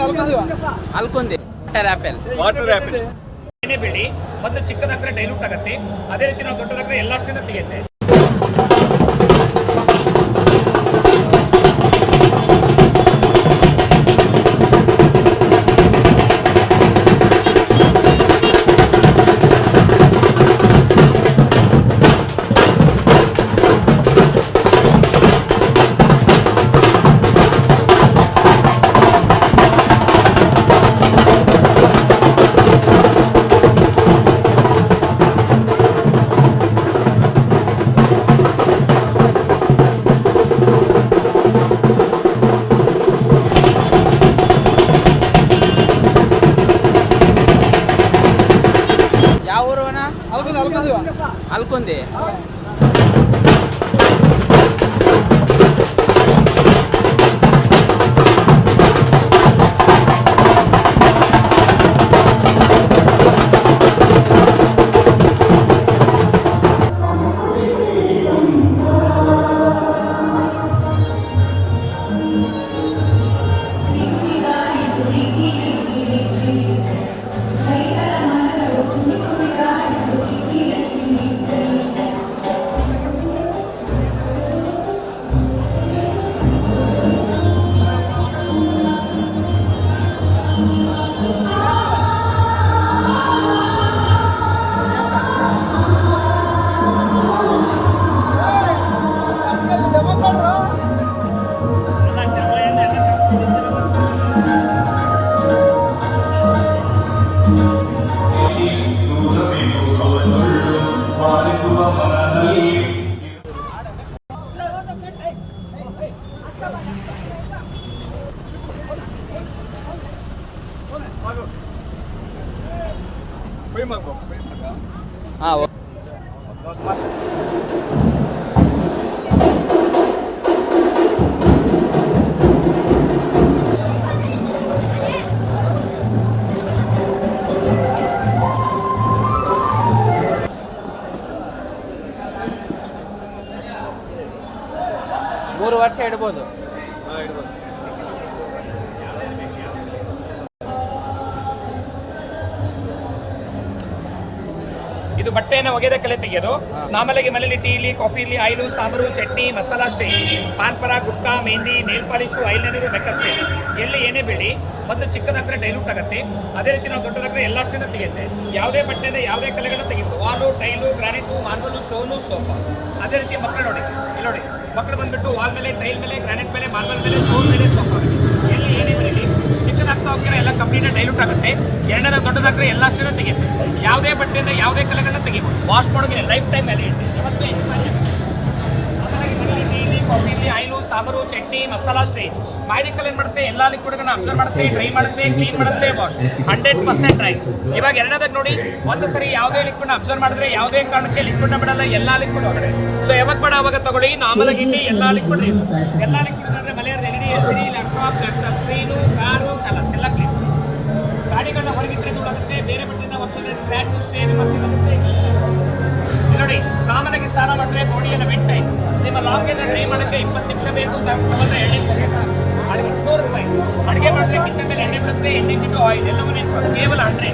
ಅಲ್ಕೊಂದಿ water apple ಎಣ್ಣೆ ಬೇಡಿ ಮೊದಲು ಚಿಕ್ಕದಾಗ್ರೆ dilute ಆಗುತ್ತೆ, ಅದೇ ರೀತಿ ನಾವು ದೊಡ್ಡದಾಗ್ರೆ ಎಲ್ಲ ಅಷ್ಟೇ ತೆಗೆಯುತ್ತೆ. ಯಾವ ಊರವನ? ಅಲ್ಕೊಂದಿ. ಹಾಂ, 3 ವರ್ಷ ಇಡ್ಬೋದು. ಇದು ಬಟ್ಟೆಯನ್ನು ಒಗೆದ ಕಲೆ ತೆಗೆಯೋದು. ನಾರ್ಮಲಾಗಿ ಮನೇಲಿ ಟೀಲಿ, ಕಾಫಿಲಿ, ಆಯಿಲು, ಸಾಂಬಾರು, ಚಟ್ನಿ, ಮಸಾಲಾ ಅಷ್ಟೇ. ಪಾನ್ ಪರ, gutka, mehndi, nail polish, eyeliner, makeup set ಎಲ್ಲಿ ಏನೇ ಬೇಡಿ ಮೊದಲು ಚಿಕ್ಕದಾಗ್ರೆ ಡೈಲ್ಯೂಟ್ ಆಗುತ್ತೆ, ಅದೇ ರೀತಿ ನಾವು ದೊಡ್ಡದಾಗ್ರೆ ಎಲ್ಲ ಅಷ್ಟೇ ತೆಗೆಯುತ್ತೆ. ಯಾವುದೇ ಬಟ್ಟೆಯಿಂದ ಯಾವುದೇ ಕಲೆಗಳನ್ನ ತೆಗೆಯುತ್ತೆ. Vaalu, tile, granite, ಮಾರ್ಬಲು, stone, sofa. ಅದೇ ರೀತಿ ಮಕ್ಕಳು ನೋಡಿ, ಇಲ್ಲಿ ನೋಡಿ, ಮಕ್ಕಳು ಬಂದ್ಬಿಟ್ಟು ವಾಲ್ ಮೇಲೆ, ಟೈಲ್ ಮೇಲೆ, ಗ್ರಾನೈಟ್ ಮೇಲೆ, ಮಾರ್ಬಲ್ ಮೇಲೆ, ಸ್ಟೋನ್ ಮೇಲೆ, ಸೋಫಾ ಎಲ್ಲಿ ಏನೇ ಬರಲಿ ಚಿಕ್ಕದಾಗ್ತಾ ಹೋಗ್ತಾರೆ ಎಲ್ಲ ಕಂಪ್ಲೀಟ್ ಡೈಲ್ಯೂಟ್ ಆಗುತ್ತೆ. ಎರಡನೇ ದೊಡ್ಡದಾಗ್ರೆ ಎಲ್ಲ ಅಷ್ಟೇ ತೆಗೆಯುತ್ತೆ. ಯಾವುದೇ ಬಟ್ಟೆಯಿಂದ ಯಾವುದೇ ಕಲೆಗಳನ್ನ ತೆಗಿಬೋದು. ವಾಶ್ ಮಾಡೋಕೆ ಲೈಫ್ ಟೈಮ್ ಮೇಲೆ ಇರುತ್ತೆ. ಯಾವತ್ತೂ ಟೀಲಿ, ಕಾಫಿಲಿ, ಆಯಿಲು, ಸಾಂಬಾರು, ಚಟ್ನಿ, ಮಸಾಲಾ ಅಷ್ಟೇ. ಮ್ಯಾಜಿಕಲ್ ಏನು ಮಾಡುತ್ತೆ, ಎಲ್ಲ ಲಿಕ್ವಿಡ್ಗಳನ್ನ ಅಬ್ಸರ್ವ್ ಮಾಡುತ್ತೆ, ಡ್ರೈ ಮಾಡುತ್ತೆ, ಕ್ಲೀನ್ ಮಾಡುತ್ತೆ, ವಾಶ್ 100% ಡ್ರೈ. ಇವಾಗ ಎರಡನೇದಾಗ ನೋಡಿ, ಒಂದು ಸರಿ ಯಾವುದೇ ಲಿಕ್ವಿಡ್ನ ಅಬ್ಸರ್ವ್ ಮಾಡಿದ್ರೆ ಯಾವುದೇ ಕಾರಣಕ್ಕೆ ಲಿಕ್ವಿಡ್ನ ಬಿಡಲ್ಲ, ಎಲ್ಲ ಲಿಕ್ವಿಡ್ ಹೋಗಡೆ. ಸೊ ಯಾವಾಗ ಬೇಡ ಅವಾಗ ತಗೊಳ್ಳಿ. ನಾರ್ಮಲಾಗಿ ಇಲ್ಲಿ ಎಲ್ಲ ಲಿಕ್ವಿಡ್ ಅಂದರೆ ಮಲೆಯಾರದ LED, LCD, laptop, screen, car, colours ಎಲ್ಲ ಕ್ಲೀನ್. ಗಾಡಿಗಳನ್ನ ಹೊರಗಿಟ್ಟರೆ ನೋಡಾಗುತ್ತೆ, ಬೇರೆ ಬಟ್ಟೆಯಿಂದ ವರ್ಷದ ಸ್ಕ್ರ್ಯಾಚ್, ಸ್ಟೇನ್ ಮತ್ತೆ ನೋಡಿ. ಕಾಮನಾಗಿ ಸ್ನಾನ ಮಾಡಿದ್ರೆ ಬಾಡಿಯನ್ನು ವೆಟ್ ಆಯ್ತು. ನಿಮ್ಮ ಲಾಂಗನ್ನು ಡ್ರೈ ಮಾಡೋಕ್ಕೆ 20 ನಿಮಿಷ ಬೇಕು, ತಗೊಂಡ್ರೆ 2 ಸೆಕೆಂಡ್. ಅಡುಗೆ 100 ರೂಪಾಯಿ. ಅಡುಗೆ ಮಾಡಿದ್ರೆ ಕಿಚನಲ್ಲಿ ಎಣ್ಣೆ ಬಿಡುತ್ತೆ, ಎಣ್ಣೆ ಜಿಟ್ಟು ಆಯಿಲ್ ಎಲ್ಲವನ್ನೇ ಕೇವಲ 100.